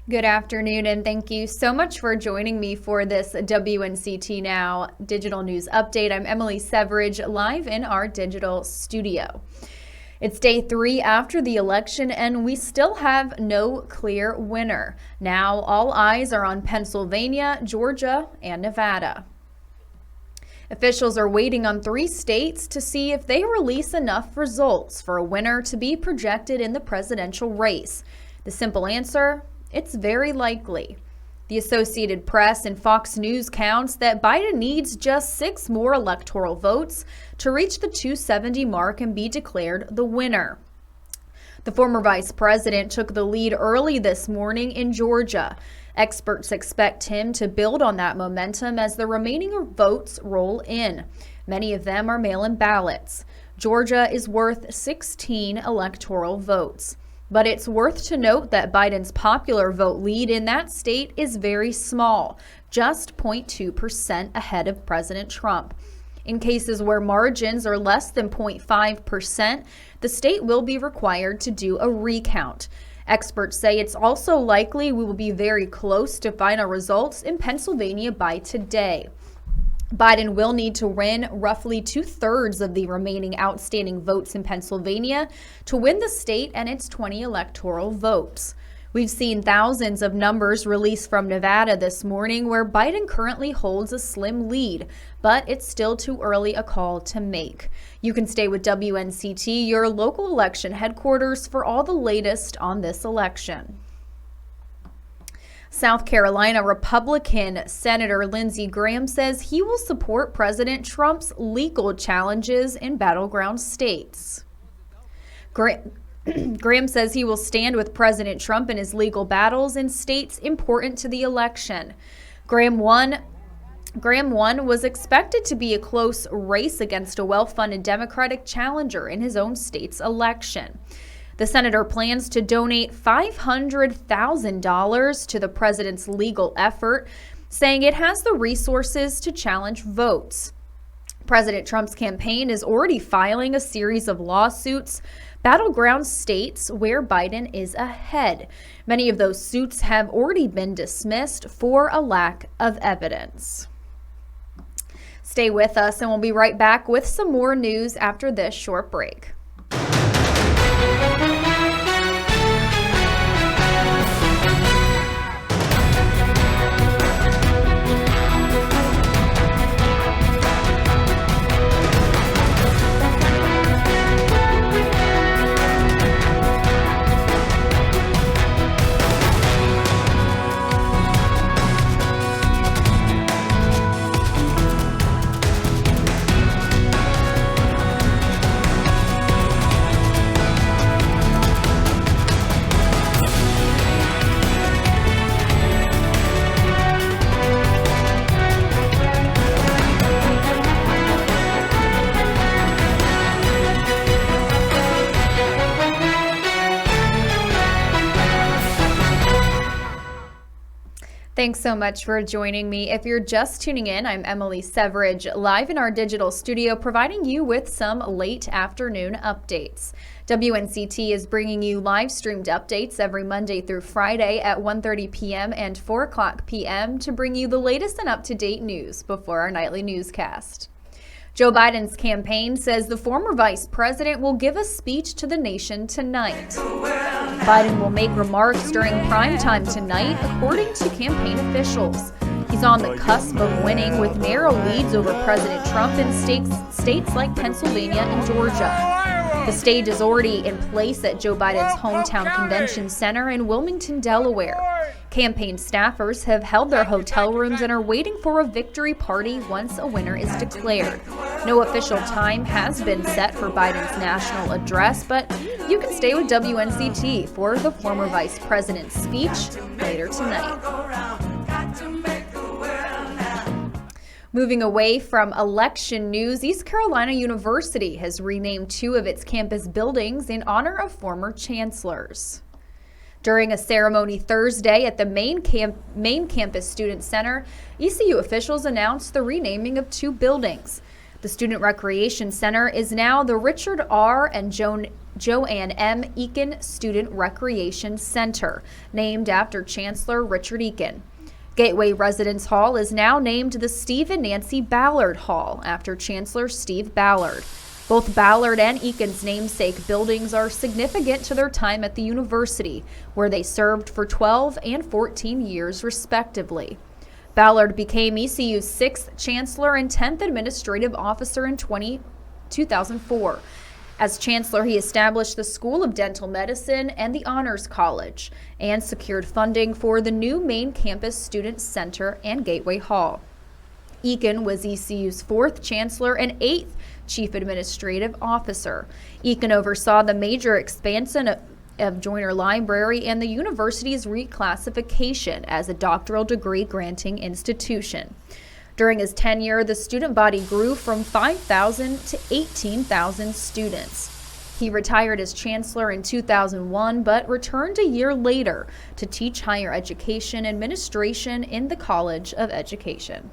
Good afternoon, and thank you so much for joining me for this WNCT Now digital news update. I'm Emily Severidge, live in our digital studio. It's day 3 after the election, and we still have no clear winner. Now, all eyes are on Pennsylvania, Georgia, and Nevada. Officials are waiting on 3 states to see if they release enough results for a winner to be projected in the presidential race. The simple answer: it's very likely. The Associated Press and Fox News counts that Biden needs just 6 more electoral votes to reach the 270 mark and be declared the winner. The former vice president took the lead early this morning in Georgia. Experts expect him to build on that momentum as the remaining votes roll in. Many of them are mail-in ballots. Georgia is worth 16 electoral votes. But it's worth to note that Biden's popular vote lead in that state is very small, just 0.2% ahead of President Trump. In cases where margins are less than 0.5%, the state will be required to do a recount. Experts say it's also likely we will be very close to final results in Pennsylvania by today. Biden will need to win roughly 2/3 of the remaining outstanding votes in Pennsylvania to win the state and its 20 electoral votes. We've seen thousands of numbers released from Nevada this morning, where Biden currently holds a slim lead, but it's still too early a call to make. You can stay with WNCT, your local election headquarters, for all the latest on this election. South Carolina Republican Senator Lindsey Graham says he will support President Trump's legal challenges in battleground states. Graham says he will stand with President Trump in his legal battles in states important to the election. Graham won was expected to be a close race against a well-funded Democratic challenger in his own state's election. The senator plans to donate $500,000 to the president's legal effort, saying it has the resources to challenge votes. President Trump's campaign is already filing a series of lawsuits, battleground states where Biden is ahead. Many of those suits have already been dismissed for a lack of evidence. Stay with us, and we'll be right back with some more news after this short break. Thanks so much for joining me. If you're just tuning in, I'm Emily Severidge, live in our digital studio, providing you with some late afternoon updates. WNCT is bringing you live streamed updates every Monday through Friday at 1:30 p.m. and 4 o'clock p.m. to bring you the latest and up-to-date news before our nightly newscast. Joe Biden's campaign says the former vice president will give a speech to the nation tonight. Biden will make remarks during prime time tonight, according to campaign officials. He's on the cusp of winning with narrow leads over President Trump in states like Pennsylvania and Georgia. The stage is already in place at Joe Biden's hometown convention center in Wilmington, Delaware. Campaign staffers have held their hotel rooms and are waiting for a victory party once a winner is declared. No official time has been set for Biden's national address, but you can stay with WNCT for the former vice president's speech later tonight. Moving away from election news, East Carolina University has renamed 2 of its campus buildings in honor of former chancellors. During a ceremony Thursday at the main campus student center, ECU officials announced the renaming of 2 buildings. The Student Recreation Center is now the Richard R. and Joan Joanne M. Eakin Student Recreation Center, named after Chancellor Richard Eakin. Gateway Residence Hall is now named the Steve and Nancy Ballard Hall, after Chancellor Steve Ballard. Both Ballard and Eakin's namesake buildings are significant to their time at the university, where they served for 12 and 14 years respectively. Ballard became ECU's 6th Chancellor and 10th Administrative Officer in 2004. As Chancellor, he established the School of Dental Medicine and the Honors College, and secured funding for the new main campus Student Center and Gateway Hall. Eakin was ECU's 4th Chancellor and 8th Chief Administrative Officer. Eakin oversaw the major expansion of Joyner Library and the university's reclassification as a doctoral degree granting institution. During his tenure, the student body grew from 5,000 to 18,000 students. He retired as chancellor in 2001, but returned a year later to teach higher education administration in the College of Education.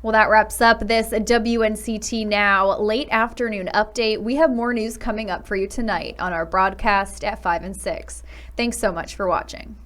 Well, that wraps up this WNCT Now late afternoon update. We have more news coming up for you tonight on our broadcast at 5 and 6. Thanks so much for watching.